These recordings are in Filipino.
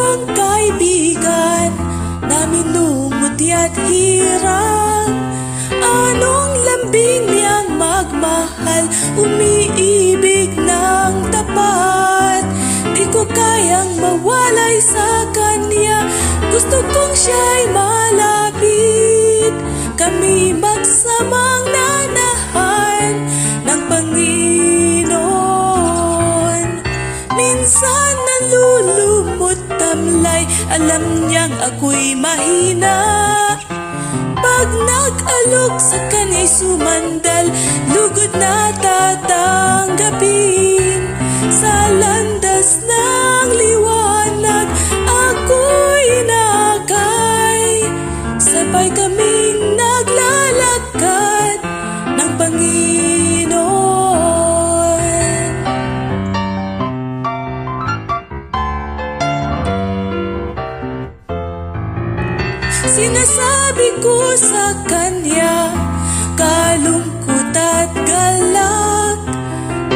kong kaibigan na minumuti at hirap. Anong lambing niyang magmahal, umiibig ng tapat. Di ko kayang mawalay sa kanya, gusto kong siya'y malapit. Kami magsamang nanahan ng Panginoon. Minsan nalulumot tamlay, alam niyang ako'y mahina. Pag nag-alok sa kanya'y sumandal, lugod na tatanggapin. Sa landas ng liwanag, ako'y nakay. Sabay kaming naglalakad ng Panginoon. Sinasabi ko sa kanya, kalungkot at galak,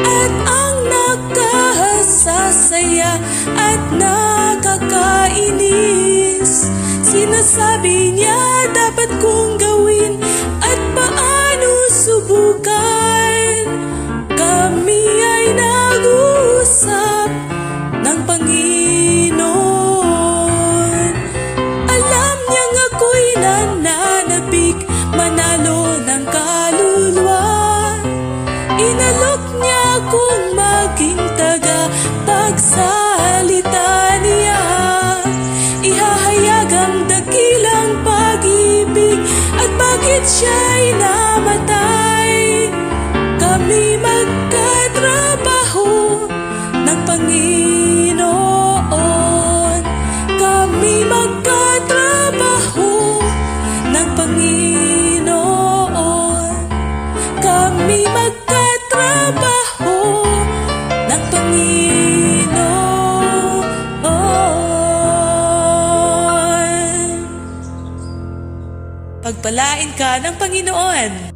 at ang nakasasaya at nakakainis. Sinasabi niya dapat kong gawin at paano subukan. Kami ay nag-uusap ng Panginoon. Alam niyang ako'y nananabik, manalo ng kaluluwa. Inalok niya akong maging tagapagsalita niya. Ihahayag ang dakilang pag-ibig at bakit siya'y namatay. Kami magkatrabaho ng Panginoon. Kami magkatrabaho ng Panginoon. Kami magkatrabaho ng Panginoon. Pagpalain ka ng Panginoon.